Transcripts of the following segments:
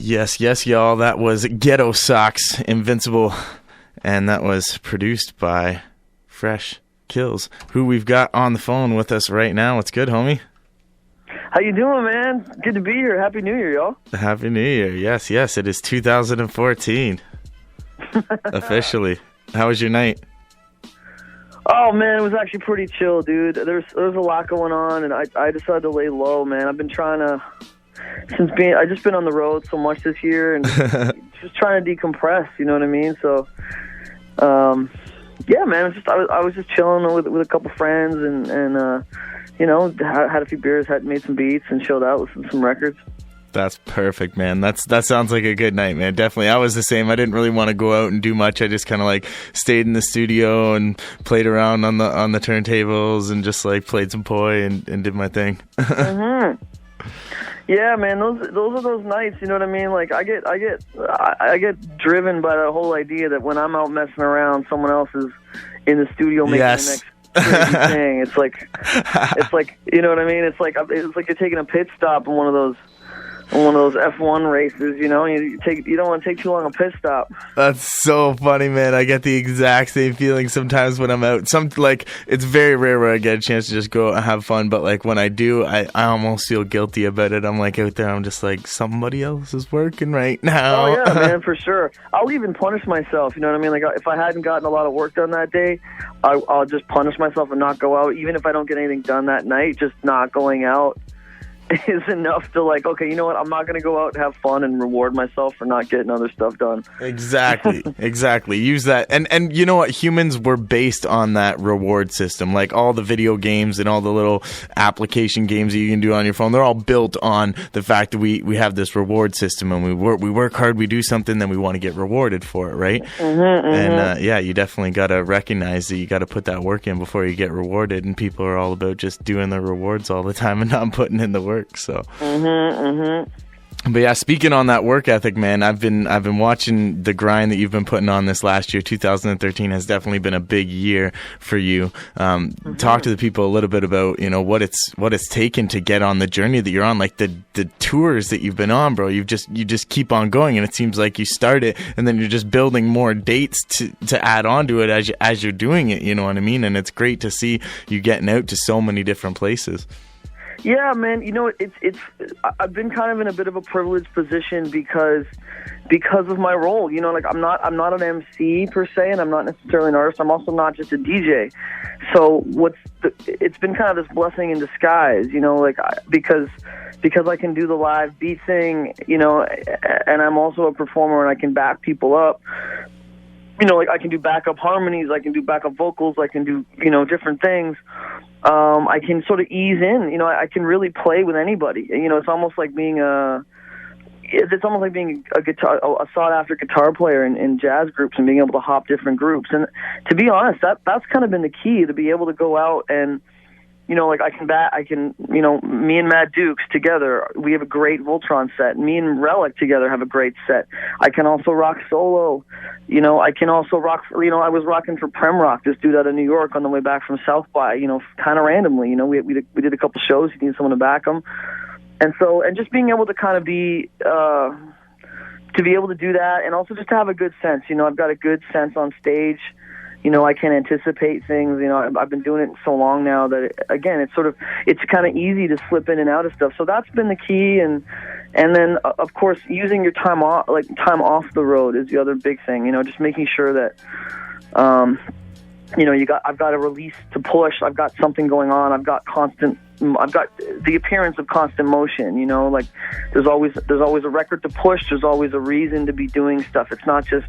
Yes, y'all. That was Ghetto Socks, Invincible. And that was produced by Fresh Kils, who we've got on the phone with us right now. What's good, homie? How you doing, man? Good to be here. Happy New Year, y'all. Happy New Year. Yes. It is 2014. Officially. How was your night? Oh, man, it was actually pretty chill, dude. There's a lot going on, and I decided to lay low, man. I've been trying to... I just been on the road so much this year and just trying to decompress, you know what I mean? So, yeah, man, I was just chilling with a couple friends and you know, had a few beers, made some beats and chilled out with some records. That's perfect, man. That sounds like a good night, man. Definitely. I was the same. I didn't really want to go out and do much. I just kind of like stayed in the studio and played around on the turntables and just like played some poi and did my thing. Mm-hmm. Yeah, man, those are those nights, you know what I mean? Like I get driven by the whole idea that when I'm out messing around, someone else is in the studio making the next crazy thing. It's like, you know what I mean? It's like you're taking a pit stop in one of those F1 races, you know, you don't want to take too long a pit stop. That's so funny, man. I get the exact same feeling sometimes when I'm out. It's very rare where I get a chance to just go out and have fun, but like when I do, I almost feel guilty about it. I'm like out there, I'm just like, somebody else is working right now. Oh yeah, man, for sure. I'll even punish myself, you know what I mean? Like if I hadn't gotten a lot of work done that day, I'll just punish myself and not go out, even if I don't get anything done that night. Just not going out is enough to like, okay, you know what, I'm not going to go out and have fun and reward myself for not getting other stuff done. Exactly. Use that. And you know what, humans were based on that reward system. Like all the video games and all the little application games that you can do on your phone, they're all built on the fact that we have this reward system, and we work hard, we do something, then we want to get rewarded for it, right? And yeah, you definitely got to recognize that you got to put that work in before you get rewarded, and people are all about just doing the rewards all the time and not putting in the work. So, But yeah, speaking on that work ethic, man, I've been watching the grind that you've been putting on this last year. 2013 has definitely been a big year for you. Talk to the people a little bit about, you know, what it's taken to get on the journey that you're on, like the tours that you've been on, bro. You just keep on going, and it seems like you start it and then you're just building more dates to add on to it as you're doing it. You know what I mean? And it's great to see you getting out to so many different places. Yeah, man. You know, I've been kind of in a bit of a privileged position because of my role. You know, like I'm not an MC per se, and I'm not necessarily an artist. I'm also not just a DJ. So it's been kind of this blessing in disguise. You know, like because I can do the live beat thing. You know, and I'm also a performer, and I can back people up. You know, like I can do backup harmonies, I can do backup vocals, I can do, you know, different things. I can sort of ease in, you know, I can really play with anybody. You know, it's almost like being a sought after guitar player in jazz groups and being able to hop different groups. And to be honest, that's kind of been the key, to be able to go out and, you know, like you know, me and Matt Dukes together, we have a great Voltron set. Me and Relic together have a great set. I can also rock solo. You know, I can also rock, you know, I was rocking for Prem Rock, this dude out of New York, on the way back from South by, you know, kind of randomly. You know, we did a couple shows, he needed someone to back him. And just being able to kind of be, to be able to do that, and also just to have a good sense. You know, I've got a good sense on stage. You know, I can anticipate things. You know, I've been doing it so long now that, it's kind of easy to slip in and out of stuff. So that's been the key. And then, of course, using your time off the road is the other big thing. You know, just making sure that, you know, I've got a release to push. I've got something going on. I've got the appearance of constant motion. You know, like there's always a record to push. There's always a reason to be doing stuff. It's not just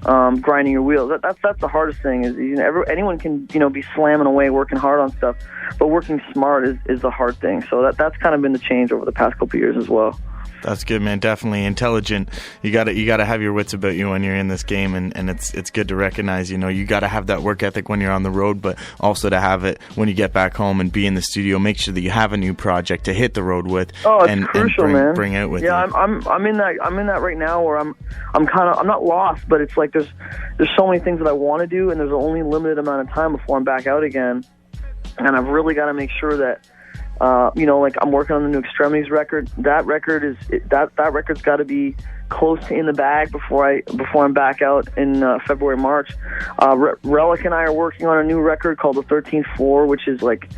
grinding your wheels. That's the hardest thing. Is, you know, anyone can, you know, be slamming away, working hard on stuff, but working smart is the hard thing. So that's kind of been the change over the past couple of years as well. That's good, man. Definitely intelligent. You gotta have your wits about you when you're in this game, and it's good to recognize, you know, you gotta have that work ethic when you're on the road, but also to have it when you get back home and be in the studio. Make sure that you have a new project to hit the road with. Oh, it's crucial, man. Bring out with you. Yeah, I'm in that right now where I'm not lost, but it's like there's so many things that I want to do, and there's only a limited amount of time before I'm back out again, and I've really got to make sure that You know, like I'm working on the new Extremities record. That record's got to be close to in the bag before I'm back out in February, March. Relic and I are working on a new record called The 13th Floor, which is like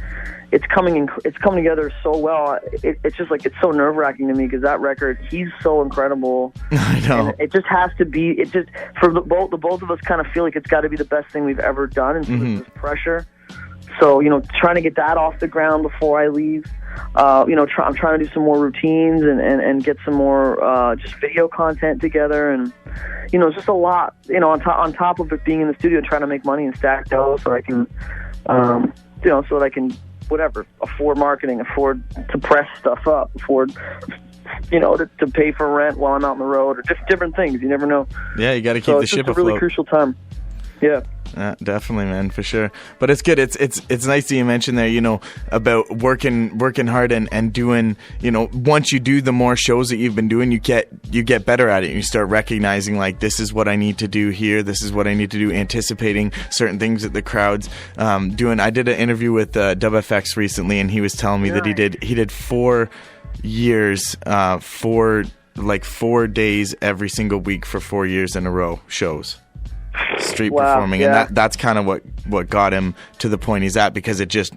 it's coming together so well. It's just like it's so nerve-wracking to me because that record, he's so incredible. I know. And it just has to be. It just for the both of us kind of feel like it's got to be the best thing we've ever done, and so there's this pressure. So, you know, trying to get that off the ground before I leave. You know, I'm trying to do some more routines and get some more just video content together, and you know, just a lot. You know, on top of it being in the studio, trying to make money and stack dough so I can, you know, so that I can afford marketing, afford to press stuff up, afford, you know, to pay for rent while I'm out on the road, or just different things. You never know. Yeah, you got to keep the ship afloat. It's a really crucial time. Yeah. Definitely, man, for sure. But it's good. It's nice that you mentioned there, you know, about working hard and doing, you know, once you do the more shows that you've been doing, you get better at it. And you start recognizing, like, this is what I need to do here. This is what I need to do. Anticipating certain things that the crowd's doing. I did an interview with WFX recently, and he was telling me that he did 4 years, 4 days every single week for 4 years in a row, shows. Street performing, and that's kind of what got him to the point he's at, because it just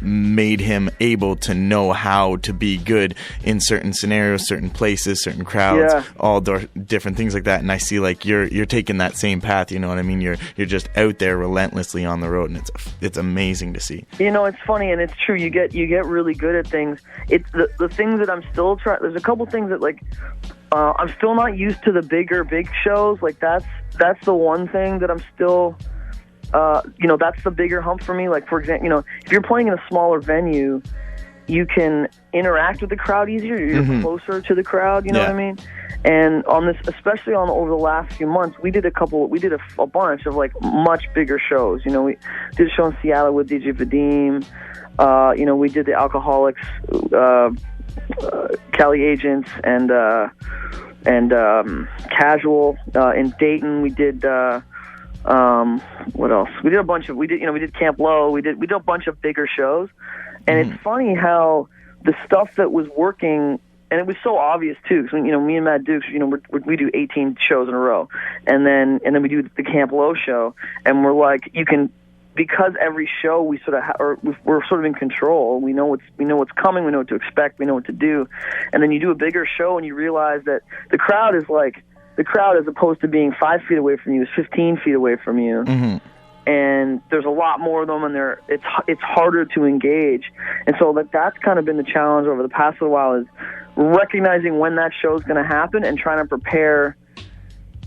made him able to know how to be good in certain scenarios, certain places, certain crowds, all different things like that. And I see, like, you're taking that same path, you know what I mean? You're just out there relentlessly on the road, and it's amazing to see. You know, it's funny, and it's true. You get really good at things. It's the things that I'm still trying. There's a couple things that, like, I'm still not used to the big shows. Like, that's the one thing that I'm still, you know, that's the bigger hump for me. Like, for example, you know, if you're playing in a smaller venue, you can interact with the crowd easier. You're closer to the crowd, you know what I mean? And on this, especially over the last few months, we did a bunch of, like, much bigger shows. You know, we did a show in Seattle with DJ Vadim. You know, we did the Alcoholics, Cali Agents, and Casual in Dayton. We did what else? We did Camp Low. We did a bunch of bigger shows, and it's funny how the stuff that was working, and it was so obvious too. Because, you know, me and Matt Dukes, you know, we do 18 shows in a row, and then we do the Camp Low show, and we're like, you can. Because every show we sort of we're sort of in control. We know what's coming. We know what to expect. We know what to do. And then you do a bigger show, and you realize that the crowd, as opposed to being 5 feet away from you, is 15 feet away from you. And there's a lot more of them, and it's harder to engage. And so that's kind of been the challenge over the past little while, is recognizing when that show is going to happen and trying to prepare.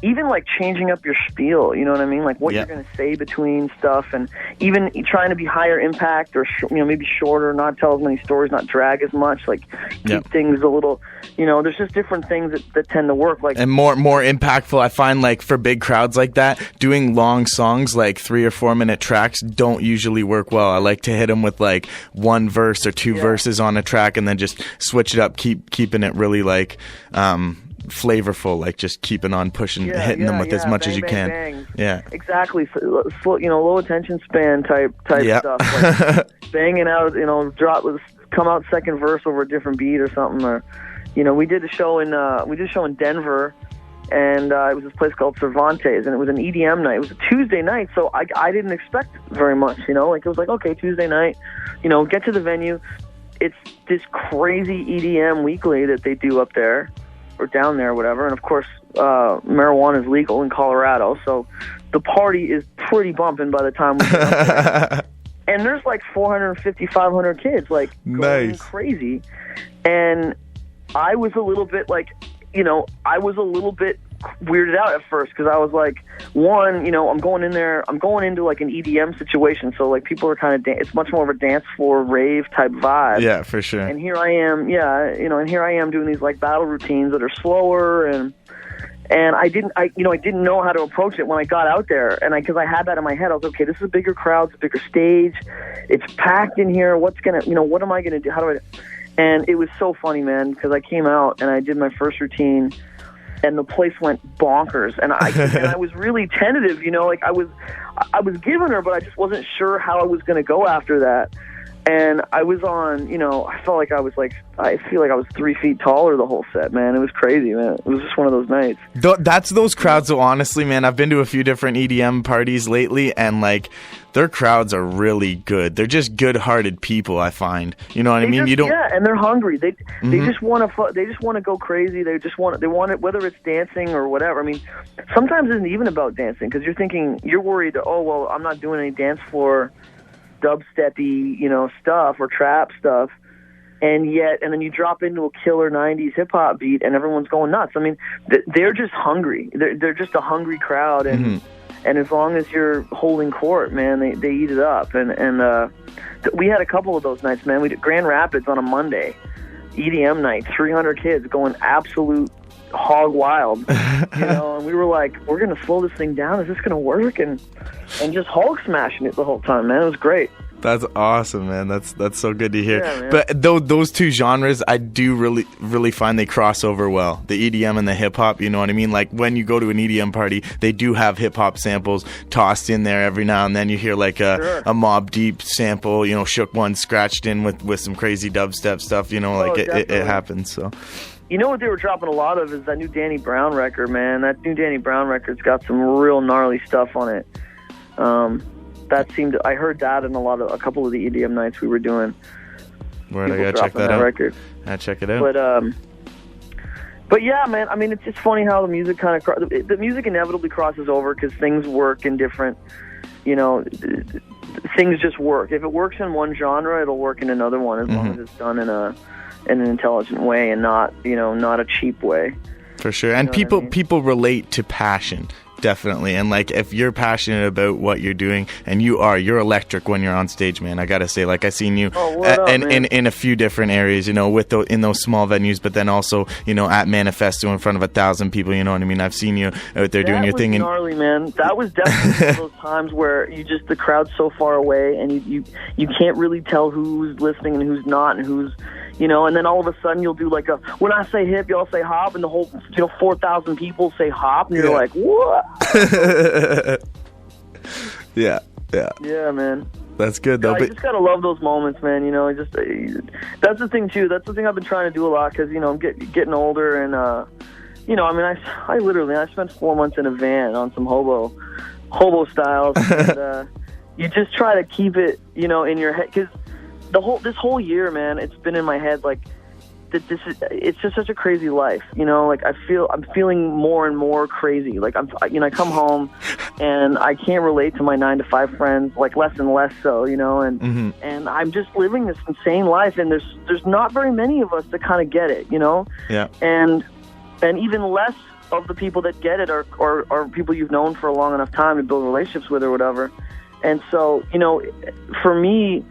Even, like, changing up your spiel, you know what I mean? Like, what you're going to say between stuff, and even trying to be higher impact, or, you know, maybe shorter, not tell as many stories, not drag as much, like, keep things a little, you know, there's just different things that tend to work. Like, and more impactful, I find, like, for big crowds like that, doing long songs, like 3 or 4 minute tracks, don't usually work well. I like to hit them with, like, 1 verse or 2 verses on a track, and then just switch it up, keeping it really, like, flavorful, like just keeping on pushing, hitting them with as much as you can. Bang. Yeah, exactly. So, you know, low attention span type stuff, like banging out, you know, come out second verse over a different beat or something. Or, you know, we did a show in Denver, and it was this place called Cervantes, and it was an EDM night. It was a Tuesday night, so I didn't expect very much, you know, like it was like, okay, Tuesday night, you know, get to the venue. It's this crazy EDM weekly that they do up there, or down there, or whatever. And of course, marijuana is legal in Colorado, so the party is pretty bumping by the time we get up there. And there's like 450, 500 kids, like, going crazy. And I was a little bit like, you know, weirded out at first, because I was like, one, you know, I'm going into like an EDM situation, so like people are kind of it's much more of a dance floor rave type vibe. Yeah, for sure. And here I am, here I am doing these like battle routines that are slower, and I didn't know how to approach it when I got out there, and because I had that in my head, I was okay, this is a bigger crowd, it's a bigger stage, it's packed in here. What am I gonna do? How do I? And it was so funny, man, because I came out and I did my first routine, and the place went bonkers. And I was really tentative, you know, like I was giving her, but I just wasn't sure how I was going to go after that. And I was on, I feel like I was 3 feet taller the whole set, man. It was crazy, man. It was just one of those nights. That's those crowds, though, honestly, man. I've been to a few different EDM parties lately, and, like, their crowds are really good. They're just good-hearted people, I find. You know what I mean? Yeah, and they're hungry. They just want to they just want to go crazy. They want it, whether it's dancing or whatever. I mean, sometimes it isn't even about dancing, because you're worried, oh, well, I'm not doing any dance floor dubsteppy, stuff or trap stuff, and then you drop into a killer 90s hip hop beat and everyone's going nuts. I mean, they're just hungry. They're just a hungry crowd, and as long as you're holding court, man, they eat it up. And we had a couple of those nights, man. We did Grand Rapids on a Monday, EDM night, 300 kids going absolute hog wild, and we were like, we're gonna slow this thing down. Is this gonna work? And just Hulk smashing it the whole time, man. It was great. That's awesome, man. That's so good to hear. Yeah, but those two genres, I do really find they cross over well. The EDM and the hip hop, you know what I mean? Like, when you go to an EDM party, they do have hip hop samples tossed in there every now and then. You hear like a Mobb Deep sample, Shook One scratched in with some crazy dubstep stuff. It happens. So. You know what they were dropping a lot of is that new Danny Brown record, man. That new Danny Brown record's got some real gnarly stuff on it. I heard that in a couple of the EDM nights we were doing. Word, I gotta check that out. Record. I check it out. But yeah, man. I mean, it's just funny how the music the music inevitably crosses over, because things work in different. Things just work. If it works in one genre, it'll work in another one, as long as it's done in an intelligent way and not a cheap way. For sure. And people relate to passion. Definitely. And like, if you're passionate about what you're doing, and you're electric when you're on stage, man. I gotta say, like, I seen you in a few different areas, in those small venues, but then also, at Manifesto in front of 1,000 people, you know what I mean? I've seen you out there doing your thing. That was gnarly, man. That was definitely one of those times where the crowd's so far away, and you can't really tell who's listening and who's not, and who's, and then all of a sudden you'll do like when I say hip, y'all say hop, and the whole, 4,000 people say hop, and you're like, what? Yeah, man. That's good though. You just gotta love those moments, man. That's the thing too. That's the thing I've been trying to do a lot, because I'm getting older, and I spent 4 months in a van on some hobo styles, and you just try to keep it, in your head, because this whole year, man, it's been in my head like that. It's just such a crazy life, like I'm feeling more and more crazy. Like I come home and I can't relate to my 9-to-5 friends, like less and less so, and I'm just living this insane life, and there's not very many of us that kind of get it, Yeah. And even less of the people that get it are people you've known for a long enough time to build relationships with or whatever. And so, for me,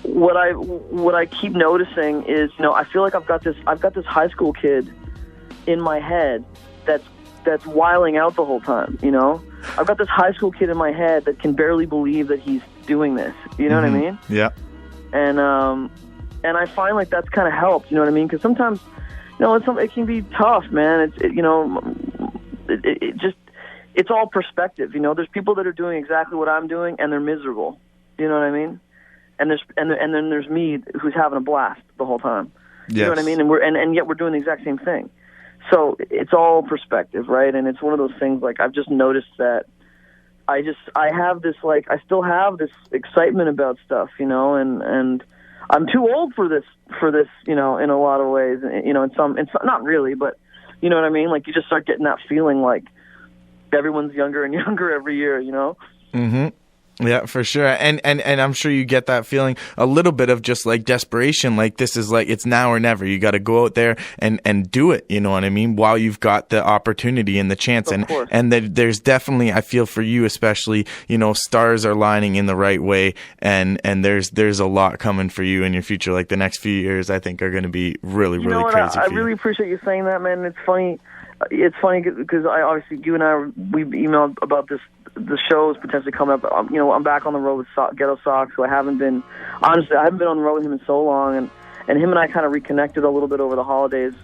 what I keep noticing is, I feel like I've got this high school kid in my head that's wiling out the whole time. I've got this high school kid in my head that can barely believe that he's doing this. You know what I mean? Yeah. And I find like that's kind of helped. You know what I mean? Because sometimes, it can be tough, man. It's all perspective. There's people that are doing exactly what I'm doing, and they're miserable. You know what I mean? And then there's me, who's having a blast the whole time. You know what I mean? And yet we're doing the exact same thing. So it's all perspective, right? And it's one of those things, like, I've just noticed that I have this, like, I still have this excitement about stuff, and I'm too old for this, in a lot of ways, in some, not really, but you know what I mean? Like, you just start getting that feeling like everyone's younger and younger every year, Mm-hmm. Yeah, for sure. And I'm sure you get that feeling, a little bit of just like desperation, like this is like, it's now or never. You got to go out there and do it, you know what I mean, while you've got the opportunity and the chance. And there's definitely, I feel for you especially, stars are lining in the right way, and there's a lot coming for you in your future. Like, the next few years, I think, are going to be really crazy. I really appreciate you saying that, man. It's funny because obviously you and I, we've emailed about the shows potentially coming up. I'm back on the road with Ghetto Socks, who I haven't been on the road with him in so long, and him and I kind of reconnected a little bit over the holidays,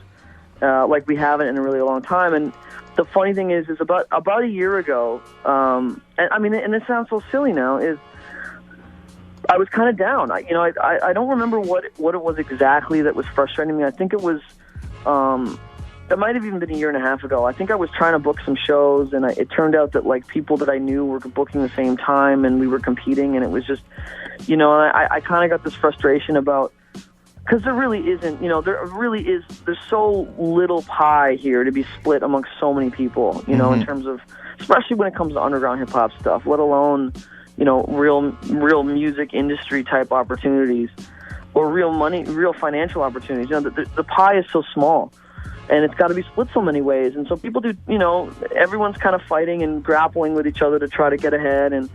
like we haven't in a really long time. And the funny thing is about a year ago, and I mean, and it sounds so silly now, is I was kind of down. I don't remember what it was exactly that was frustrating me. I think it was, it might have even been a year and a half ago. I think I was trying to book some shows, and it turned out that like people that I knew were booking the same time, and we were competing, and it was just, I kind of got this frustration about, because there really isn't, there's so little pie here to be split amongst so many people, in terms of, especially when it comes to underground hip hop stuff, let alone, real music industry type opportunities or real financial opportunities. The pie is so small, and it's got to be split so many ways. And so people do, everyone's kind of fighting and grappling with each other to try to get ahead. And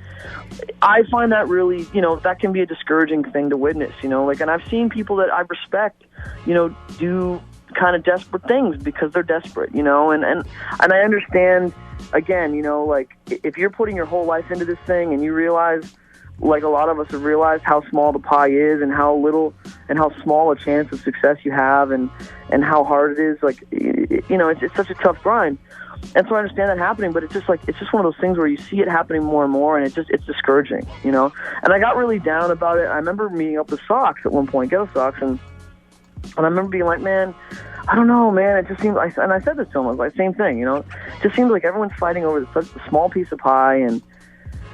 I find that really, that can be a discouraging thing to witness, and I've seen people that I respect, do kind of desperate things because they're desperate, and I understand, again, like if you're putting your whole life into this thing and you realize, like a lot of us have realized, how small the pie is and how little and how small a chance of success you have, and how hard it is, like, it's such a tough grind. And so I understand that happening, but it's just one of those things where you see it happening more and more, and it's discouraging, And I got really down about it. I remember meeting up with Sox at one point, Ghetto Sox, and I remember being like, man, I don't know, man. It just seems, and I said this to him, I was like, same thing, It just seems like everyone's fighting over such a small piece of pie, and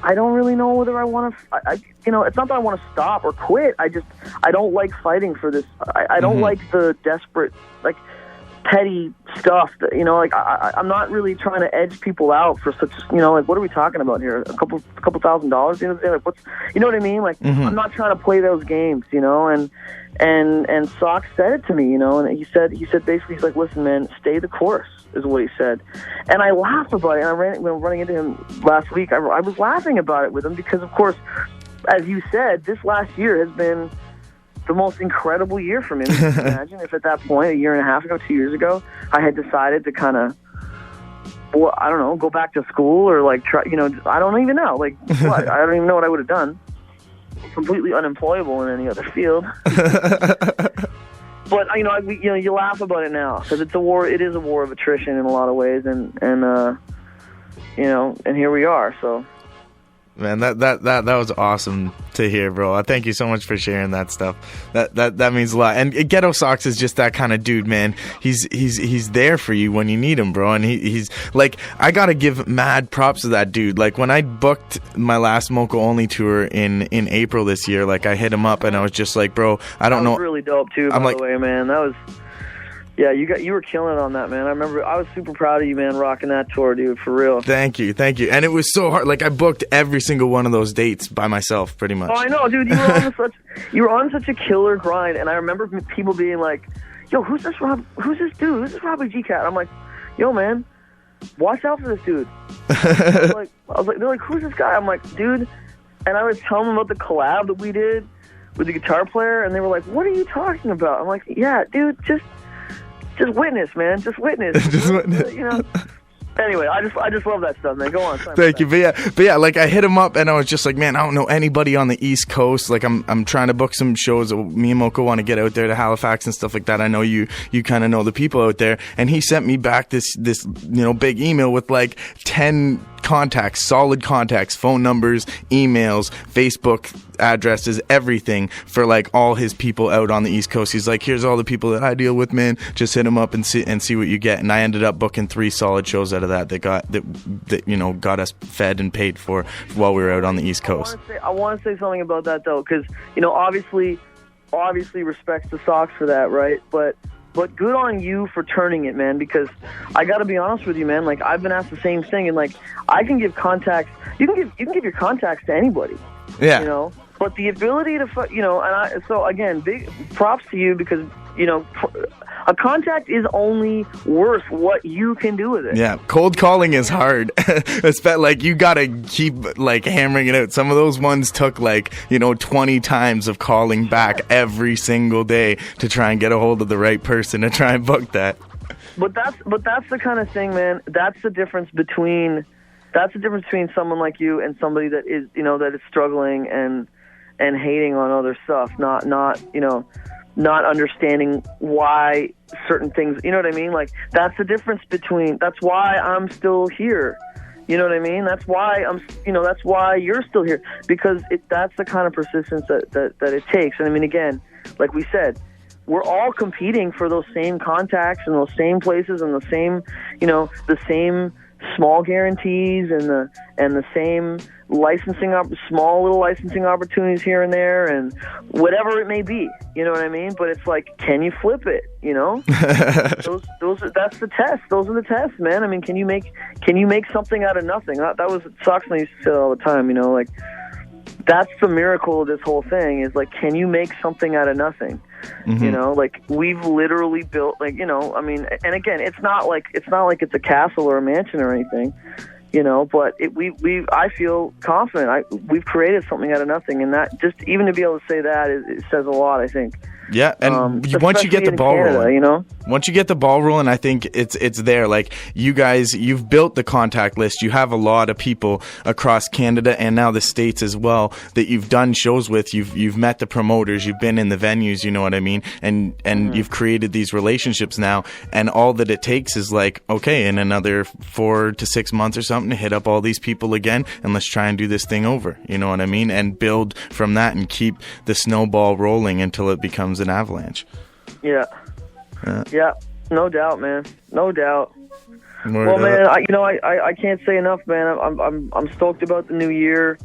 I don't really know whether I want to, it's not that I want to stop or quit. I don't like fighting for this. I don't like the desperate, like, petty stuff that, I'm not really trying to edge people out for such, like, what are we talking about here? A couple $1,000, like, what's, you know what I mean? Like, I'm not trying to play those games, and Sox said it to me, and he said basically, he's like, listen, man, stay the course, is what he said. And I laughed about it, and when running into him last week, I was laughing about it with him because, of course, as you said, this last year has been the most incredible year for me. Imagine if at that point, a year and a half ago, 2 years ago, I had decided to kind of, I don't know, go back to school or like try, I don't even know, like, what? I don't even know what I would have done. Completely unemployable in any other field. But you laugh about it now because it's a war. It is a war of attrition in a lot of ways, and here we are. So. Man, that was awesome to hear, bro. Thank you so much for sharing that stuff. That means a lot. And Ghetto Sox is just that kind of dude, man. He's there for you when you need him, bro. And he's like, I gotta give mad props to that dude. Like when I booked my last Moco Only tour in April this year, like I hit him up and I was just like, bro, I don't know. That was really dope too, by the way, man. That was. Yeah, you were killing it on that, man. I remember I was super proud of you, man, rocking that tour, dude, for real. Thank you. And it was so hard. Like I booked every single one of those dates by myself, pretty much. Oh, I know, dude. You were on such a killer grind, and I remember people being like, "Yo, who's this dude? Who's this Robbie G cat?" I'm like, "Yo, man, watch out for this dude." I was like, they're like, "Who's this guy?" I'm like, "Dude," and I was telling them about the collab that we did with the guitar player, and they were like, "What are you talking about?" I'm like, "Yeah, dude, just witness, man. Just witness." Just witness. Anyway, I just love that stuff, man. Go on. Thank you. But yeah, like I hit him up and I was just like, man, I don't know anybody on the East Coast. Like I'm trying to book some shows. Me and Moco want to get out there to Halifax and stuff like that. I know you kind of know the people out there. And he sent me back this big email with like 10 contacts, solid contacts, phone numbers, emails, Facebook addresses, everything for like all his people out on the East Coast. He's like, here's all the people that I deal with, man. Just hit him up and see what you get. And I ended up booking 3 solid shows out of that got us fed and paid for while we were out on the East Coast. I want to say something about that though, because obviously respects the Sox for that, right? But good on you for turning it, man, because I got to be honest with you, man. Like, I've been asked the same thing, and, like, I can give contacts. You can give your contacts to anybody. Yeah. But the ability to, so, again, big props to you because, a contact is only worth what you can do with it. Yeah, cold calling is hard. It's like you gotta keep like hammering it out. Some of those ones took 20 times of calling back every single day to try and get a hold of the right person to try and book that. But that's the kind of thing, man. That's the difference between someone like you and somebody that is that is struggling and hating on other stuff. Not understanding why certain things, you know what I mean? Like, that's the difference that's why I'm still here, You know what I mean? That's why that's why you're still here, because that's the kind of persistence that it takes. And I mean, again, like we said, we're all competing for those same contacts and those same places and the same, the same small guarantees and the same small little licensing opportunities here and there and whatever it may be. You know what I mean? But it's like, can you flip it? That's the test. Those are the tests, man. I mean, can you make something out of nothing? That was Soxman used to say all the time. Like, that's the miracle of this whole thing, is like, can you make something out of nothing? Mm-hmm. Like, we've literally built, like, I mean, and again, it's not like it's a castle or a mansion or anything, but I feel confident. We've created something out of nothing, and that, just even to be able to say that, it says a lot, I think. Yeah, and once you get the ball rolling, once you get the ball rolling, I think it's there. Like, you guys, you've built the contact list. You have a lot of people across Canada and now the States as well that you've done shows with. You've met the promoters. You've been in the venues. You know what I mean? And you've created these relationships now. And all that it takes is like, okay, in another 4 to 6 months or something, to hit up all these people again and let's try and do this thing over. You know what I mean? And build from that and keep the snowball rolling until it becomes an avalanche. Yeah, no doubt, man, no doubt. Well, man, I can't say enough, man. I'm stoked about the new year.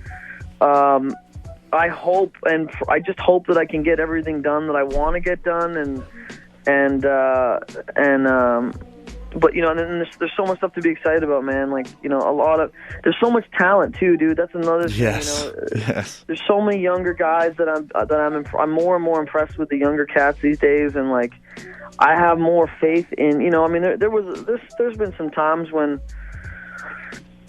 I hope, and I just hope that I can get everything done that I want to get done, but and then there's so much stuff to be excited about, man. Like, there's so much talent too, dude. That's another thing. Yes. There's so many younger guys that I'm more and more impressed with the younger cats these days, and like, I have more faith in, I mean, there's been some times when,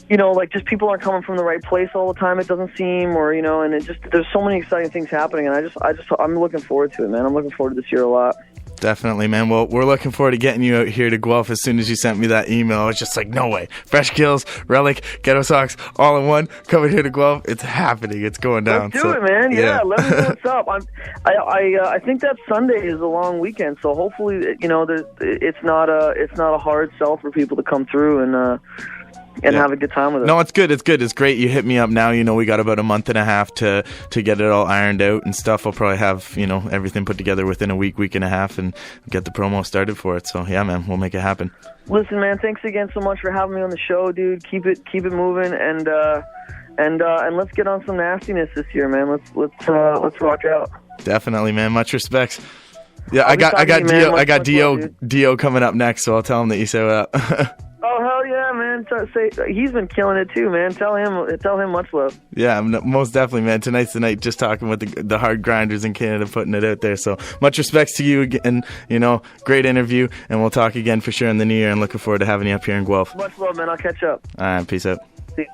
like, just people aren't coming from the right place all the time, it doesn't seem, or, and it just, there's so many exciting things happening, and I'm looking forward to it, man. I'm looking forward to this year a lot. Definitely, man. Well, we're looking forward to getting you out here to Guelph. As soon as you sent me that email, I was just like, no way. Fresh Kils, Relic, Ghetto Sox, all in one, coming here to Guelph. It's happening. It's going down. Let's do it, man. Yeah, let me know what's up. I think that Sunday is a long weekend, so hopefully, it's not a hard sell for people to come through and have a good time with it. No, it's good. It's good. It's great. You hit me up now. We got about a month and a half to get it all ironed out and stuff. I'll probably have, everything put together within a week and a half and get the promo started for it. So, yeah, man, we'll make it happen. Listen, man, thanks again so much for having me on the show, dude. Keep it moving, and let's get on some nastiness this year, man. Let's rock out. Definitely, man. Much respects. Yeah, I got Dio coming up next, so I'll tell him that you say what up. Oh, hell yeah, man. He's been killing it too, man. Tell him much love. Yeah, most definitely, man. Tonight's the night, just talking with the hard grinders in Canada, putting it out there. So much respects to you again, great interview, and we'll talk again for sure in the new year, and looking forward to having you up here in Guelph. Much love, man. I'll catch up. All right, peace out. See you.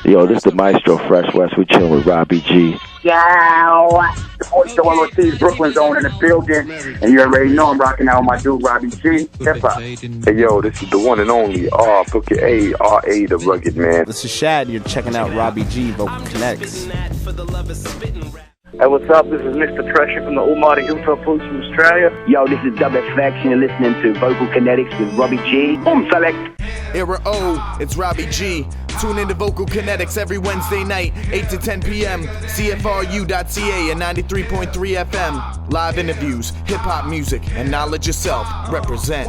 Yo, this is the Maestro Fresh West. We chilling with Robbie G. Yo, the voice of Ortiz, Brooklyn's own in the building, and you already know I'm rocking out with my dude Robbie G. Hip hop. Hey yo, this is the one and only R.A. the Rugged Man. This is Shad. You're checking out Robbie G, Vokal Kinetics. Hey, what's up? This is Mr. Pressure from the Almighty Hilltop Foods from Australia. Yo, this is Dub Faction. You're listening to Vokal Kinetics with Robbie G. Select. Era O, it's Robbie G. Tune into Vokal Kinetics every Wednesday night, 8 to 10 p.m. CFRU.ca and 93.3 FM. Live interviews, hip-hop music, and knowledge yourself. Represent.